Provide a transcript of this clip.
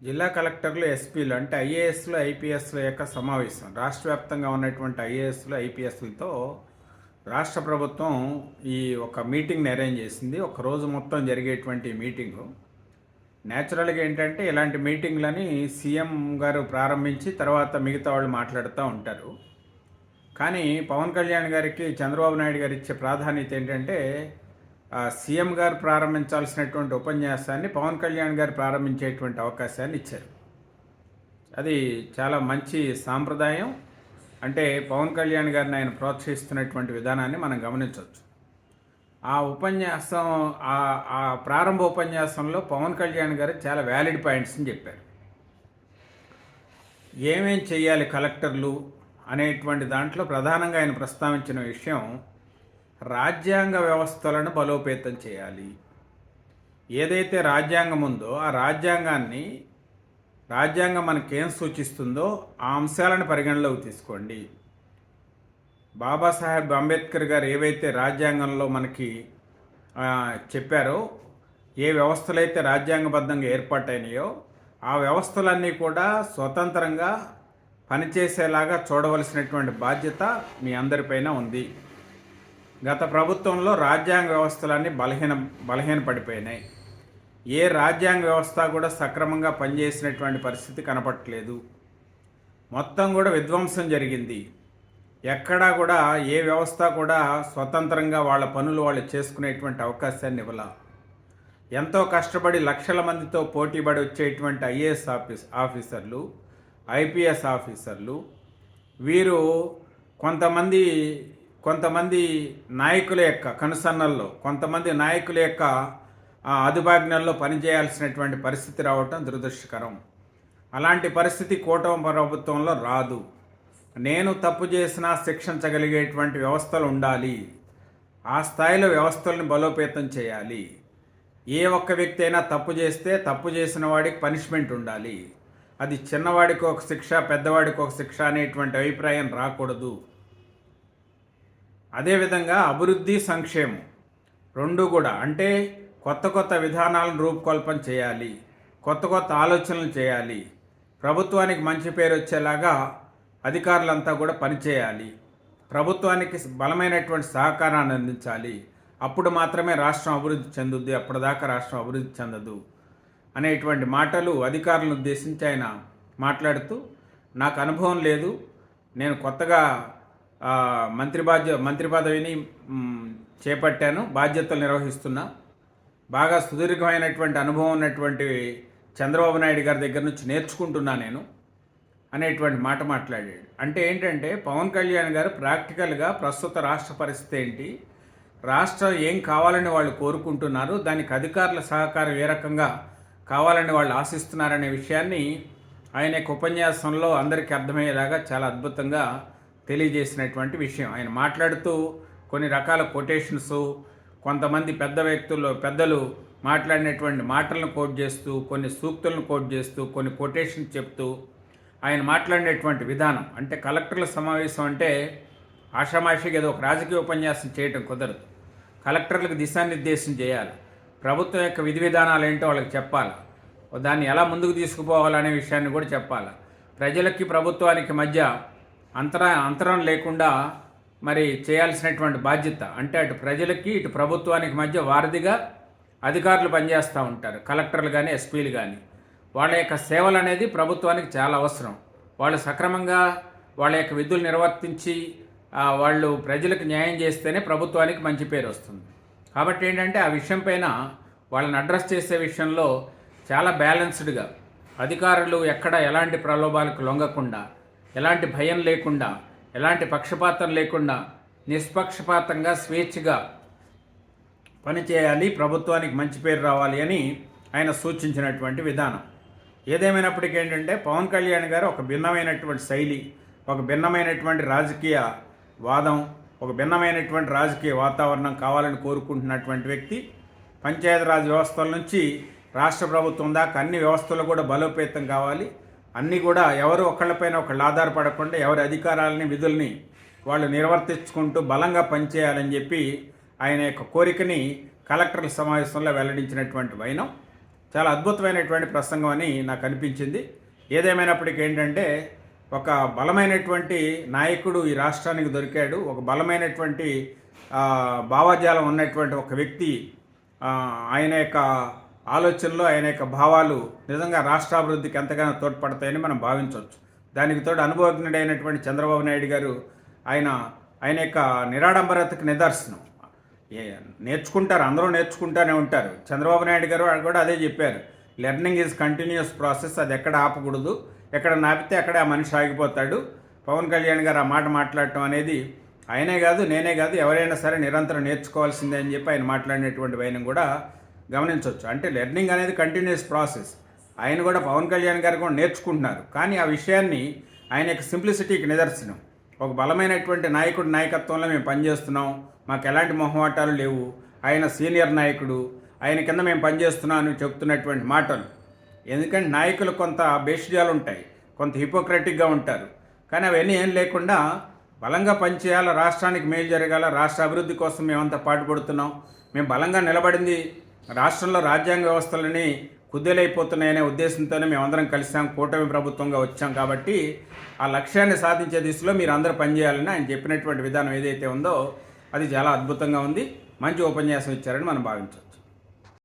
జిల్లా కలెక్టర్లు, ఎస్పీలు అంటే ఐఏఎస్లు, ఐపీఎస్ల యొక్క సమావేశం. రాష్ట్ర వ్యాప్తంగా ఉన్నటువంటి ఐఏఎస్లు, ఐపీఎస్లతో రాష్ట్ర ప్రభుత్వం ఈ ఒక మీటింగ్ని అరేంజ్ చేసింది. ఒక రోజు మొత్తం జరిగేటువంటి మీటింగు. న్యాచురల్గా ఏంటంటే ఇలాంటి మీటింగ్లని సీఎం గారు ప్రారంభించి తర్వాత మిగతా వాళ్ళు మాట్లాడుతూ ఉంటారు. కానీ పవన్ కళ్యాణ్ గారికి చంద్రబాబు నాయుడు గారు ఇచ్చే ప్రాధాన్యత ఏంటంటే సీఎం గారు ప్రారంభించాల్సినటువంటి ఉపన్యాసాన్ని పవన్ కళ్యాణ్ గారు ప్రారంభించేటువంటి అవకాశాన్ని ఇచ్చారు. అది చాలా మంచి సాంప్రదాయం. అంటే పవన్ కళ్యాణ్ గారిని ఆయన ప్రోత్సహిస్తున్నటువంటి విధానాన్ని మనం గమనించవచ్చు. ఆ ఉపన్యాసం ఆ ప్రారంభ ఉపన్యాసంలో పవన్ కళ్యాణ్ గారు చాలా వ్యాలిడ్ పాయింట్స్ని చెప్పారు. ఏమేం చేయాలి కలెక్టర్లు అనేటువంటి దాంట్లో ప్రధానంగా ఆయన ప్రస్తావించిన విషయం రాజ్యాంగ వ్యవస్థలను బలోపేతం చేయాలి. ఏదైతే రాజ్యాంగం ఉందో ఆ రాజ్యాంగం మనకేం సూచిస్తుందో ఆ అంశాలను పరిగణలోకి తీసుకోండి. బాబాసాహెబ్ అంబేద్కర్ గారు ఏవైతే రాజ్యాంగంలో మనకి చెప్పారో, ఏ వ్యవస్థలైతే రాజ్యాంగబద్ధంగా ఏర్పాటైనాయో ఆ వ్యవస్థలన్నీ కూడా స్వతంత్రంగా పనిచేసేలాగా చూడవలసినటువంటి బాధ్యత మీ అందరిపైన ఉంది. గత ప్రభుత్వంలో రాజ్యాంగ వ్యవస్థలన్నీ బలహీనపడిపోయినాయి. ఏ రాజ్యాంగ వ్యవస్థ కూడా సక్రమంగా పనిచేసినటువంటి పరిస్థితి కనపడట్లేదు. మొత్తం కూడా విధ్వంసం జరిగింది. ఎక్కడా కూడా ఏ వ్యవస్థ కూడా స్వతంత్రంగా వాళ్ళ పనులు వాళ్ళు చేసుకునేటువంటి అవకాశాన్ని ఇవ్వాల. ఎంతో కష్టపడి లక్షల మందితో పోటీపడి వచ్చేటువంటి ఐఏఎస్ ఆఫీసర్లు, ఐపీఎస్ ఆఫీసర్లు వీరు కొంతమంది నాయకుల యొక్క కనుసన్నల్లో, కొంతమంది నాయకుల యొక్క అదుపాజ్ఞల్లో పనిచేయాల్సినటువంటి పరిస్థితి రావటం దురదృష్టకరం. అలాంటి పరిస్థితి కూటమి ప్రభుత్వంలో రాదు. నేను తప్పు చేసినా శిక్షించగలిగేటువంటి వ్యవస్థలు ఉండాలి. ఆ స్థాయిలో వ్యవస్థలను బలోపేతం చేయాలి. ఏ ఒక్క వ్యక్తి అయినా తప్పు చేస్తే తప్పు చేసిన వాడికి పనిష్మెంట్ ఉండాలి. అది చిన్నవాడికి ఒక శిక్ష, పెద్దవాడికి ఒక శిక్ష అనేటువంటి అభిప్రాయం రాకూడదు. అదేవిధంగా అభివృద్ధి, సంక్షేమం రెండు కూడా అంటే కొత్త విధానాలను రూపకల్పన చేయాలి, కొత్త ఆలోచనలు చేయాలి. ప్రభుత్వానికి మంచి పేరు వచ్చేలాగా అధికారులంతా కూడా పనిచేయాలి. ప్రభుత్వానికి బలమైనటువంటి సహకారాన్ని అందించాలి. అప్పుడు మాత్రమే రాష్ట్రం అభివృద్ధి చెందుద్ది, అప్పటిదాకా రాష్ట్రం అభివృద్ధి చెందదు అనేటువంటి మాటలు అధికారులను ఉద్దేశించి ఆయన మాట్లాడుతూ, నాకు అనుభవం లేదు, నేను కొత్తగా మంత్రి పదవిని చేపట్టాను, బాధ్యతలు నిర్వహిస్తున్నా, బాగా సుదీర్ఘమైనటువంటి అనుభవం ఉన్నటువంటి చంద్రబాబు నాయుడు గారి దగ్గర నుంచి నేర్చుకుంటున్నా నేను అనేటువంటి మాట మాట్లాడాడు. అంటే ఏంటంటే పవన్ కళ్యాణ్ గారు ప్రాక్టికల్గా ప్రస్తుత రాష్ట్ర పరిస్థితి ఏంటి, రాష్ట్రం ఏం కావాలని వాళ్ళు కోరుకుంటున్నారు, దానికి అధికారుల సహకారం ఏ రకంగా కావాలని వాళ్ళు ఆశిస్తున్నారనే విషయాన్ని ఆయన యొక్క ఉపన్యాసంలో అందరికీ అర్థమయ్యేలాగా చాలా అద్భుతంగా తెలియజేసినటువంటి విషయం. ఆయన మాట్లాడుతూ కొన్ని రకాల కొటేషన్స్, కొంతమంది పెద్దలు మాట్లాడినటువంటి మాటలను కోట్ చేస్తూ, కొన్ని సూక్తులను కోట్ చేస్తూ, కొన్ని కొటేషన్స్ చెప్తూ ఆయన మాట్లాడినటువంటి విధానం అంటే కలెక్టర్ల సమావేశం అంటే ఆషామాషిగా ఏదో ఒక రాజకీయ ఉపన్యాసం చేయటం కుదరదు. కలెక్టర్లకు దిశానిర్దేశం చేయాలి. ప్రభుత్వం యొక్క విధి విధానాలు ఏంటో వాళ్ళకి చెప్పాలి. దాన్ని ఎలా ముందుకు తీసుకుపోవాలనే విషయాన్ని కూడా చెప్పాలి. ప్రజలకి ప్రభుత్వానికి మధ్య అంతరం లేకుండా మరి చేయాల్సినటువంటి బాధ్యత అంటే అటు ప్రజలకి ఇటు ప్రభుత్వానికి మధ్య వారధిగా అధికారులు పనిచేస్తూ ఉంటారు. కలెక్టర్లు కానీ, ఎస్పీలు కానీ వాళ్ళ యొక్క సేవలు అనేది ప్రభుత్వానికి చాలా అవసరం. వాళ్ళు సక్రమంగా వాళ్ళ యొక్క విధులు నిర్వర్తించి వాళ్ళు ప్రజలకు న్యాయం చేస్తేనే ప్రభుత్వానికి మంచి పేరు వస్తుంది. కాబట్టి ఏంటంటే ఆ విషయం పైన వాళ్ళని అడ్రస్ చేసే విషయంలో చాలా బ్యాలెన్స్డ్గా అధికారులు ఎక్కడ ఎలాంటి ప్రలోభాలకు లొంగకుండా, ఎలాంటి భయం లేకుండా, ఎలాంటి పక్షపాతం లేకుండా నిష్పక్షపాతంగా స్వేచ్ఛగా పనిచేయాలి, ప్రభుత్వానికి మంచి పేరు రావాలి అని ఆయన సూచించినటువంటి విధానం. ఏదేమైనప్పటికీ ఏంటంటే పవన్ కళ్యాణ్ గారు ఒక భిన్నమైనటువంటి శైలి, ఒక భిన్నమైనటువంటి రాజకీయ వాదం, ఒక భిన్నమైనటువంటి రాజకీయ వాతావరణం కావాలని కోరుకుంటున్నటువంటి వ్యక్తి. పంచాయతీరాజ్ వ్యవస్థల నుంచి రాష్ట్ర ప్రభుత్వం దాకా అన్ని వ్యవస్థలు కూడా బలోపేతం కావాలి. అన్నీ కూడా ఎవరు ఒకళ్ళపైన ఒకళ్ళు ఆధారపడకుండా ఎవరి అధికారాలని, విధుల్ని వాళ్ళు నిర్వర్తించుకుంటూ బలంగా పనిచేయాలని చెప్పి ఆయన యొక్క కోరికని కలెక్టర్ల సమావేశంలో వెల్లడించినటువంటి వైనం చాలా అద్భుతమైనటువంటి ప్రసంగం అని నాకు అనిపించింది. ఏదేమైనప్పటికీ ఏంటంటే ఒక బలమైనటువంటి నాయకుడు ఈ రాష్ట్రానికి దొరికాడు. ఒక బలమైనటువంటి భావజాలం ఉన్నటువంటి ఒక వ్యక్తి, ఆయన యొక్క ఆలోచనలు, ఆయన యొక్క భావాలు నిజంగా రాష్ట్రాభివృద్ధికి ఎంతగానో తోడ్పడతాయని మనం భావించవచ్చు. దానికి తోడు అనుభవజ్ఞుడైనటువంటి చంద్రబాబు నాయుడు గారు ఆయన యొక్క నిరాడంబరతకు నిదర్శనం. నేర్చుకుంటారు, అందరూ నేర్చుకుంటూనే ఉంటారు. చంద్రబాబు నాయుడు గారు కూడా అదే చెప్పారు, లెర్నింగ్ ఈజ్ కంటిన్యూస్ ప్రాసెస్, అది ఎక్కడ ఆపకూడదు, ఎక్కడ నాపితే అక్కడే ఆ మనిషి ఆగిపోతాడు. పవన్ కళ్యాణ్ గారు ఆ మాట మాట్లాడటం అనేది ఆయనే కాదు, నేనే కాదు, ఎవరైనా సరే నిరంతరం నేర్చుకోవాల్సిందే అని చెప్పి ఆయన మాట్లాడినటువంటి వైనం కూడా గమనించవచ్చు. అంటే లెర్నింగ్ అనేది కంటిన్యూస్ ప్రాసెస్. ఆయన కూడా, పవన్ కళ్యాణ్ గారు కూడా నేర్చుకుంటున్నారు. కానీ ఆ విషయాన్ని ఆయన యొక్క సింప్లిసిటీకి నిదర్శనం. ఒక బలమైనటువంటి నాయకుడి నాయకత్వంలో మేము పనిచేస్తున్నాం, మాకు ఎలాంటి మొహమాటాలు లేవు, ఆయన సీనియర్ నాయకుడు, ఆయన కింద మేము పనిచేస్తున్నాం అని చెప్తున్నటువంటి మాటలు. ఎందుకంటే నాయకులు కొంత భేషజాలు ఉంటాయి, కొంత హిపోక్రటిక్గా ఉంటారు. కానీ అవన్నీ ఏం లేకుండా బలంగా పనిచేయాలి, రాష్ట్రానికి మేలు జరగాల, రాష్ట్ర అభివృద్ధి కోసం మేమంతా పాటుపడుతున్నాం, మేము బలంగా నిలబడింది రాష్ట్రంలో రాజ్యాంగ వ్యవస్థలని కుదేలైపోతున్నాయనే ఉద్దేశంతోనే మేమందరం కలిసాం, కూటమి ప్రభుత్వంగా వచ్చాం. కాబట్టి ఆ లక్ష్యాన్ని సాధించే దిశలో మీరు అందరూ పనిచేయాలని ఆయన చెప్పినటువంటి విధానం ఏదైతే ఉందో అది చాలా అద్భుతంగా ఉంది. మంచి ఉపన్యాసం ఇచ్చారని మనం భావించాం.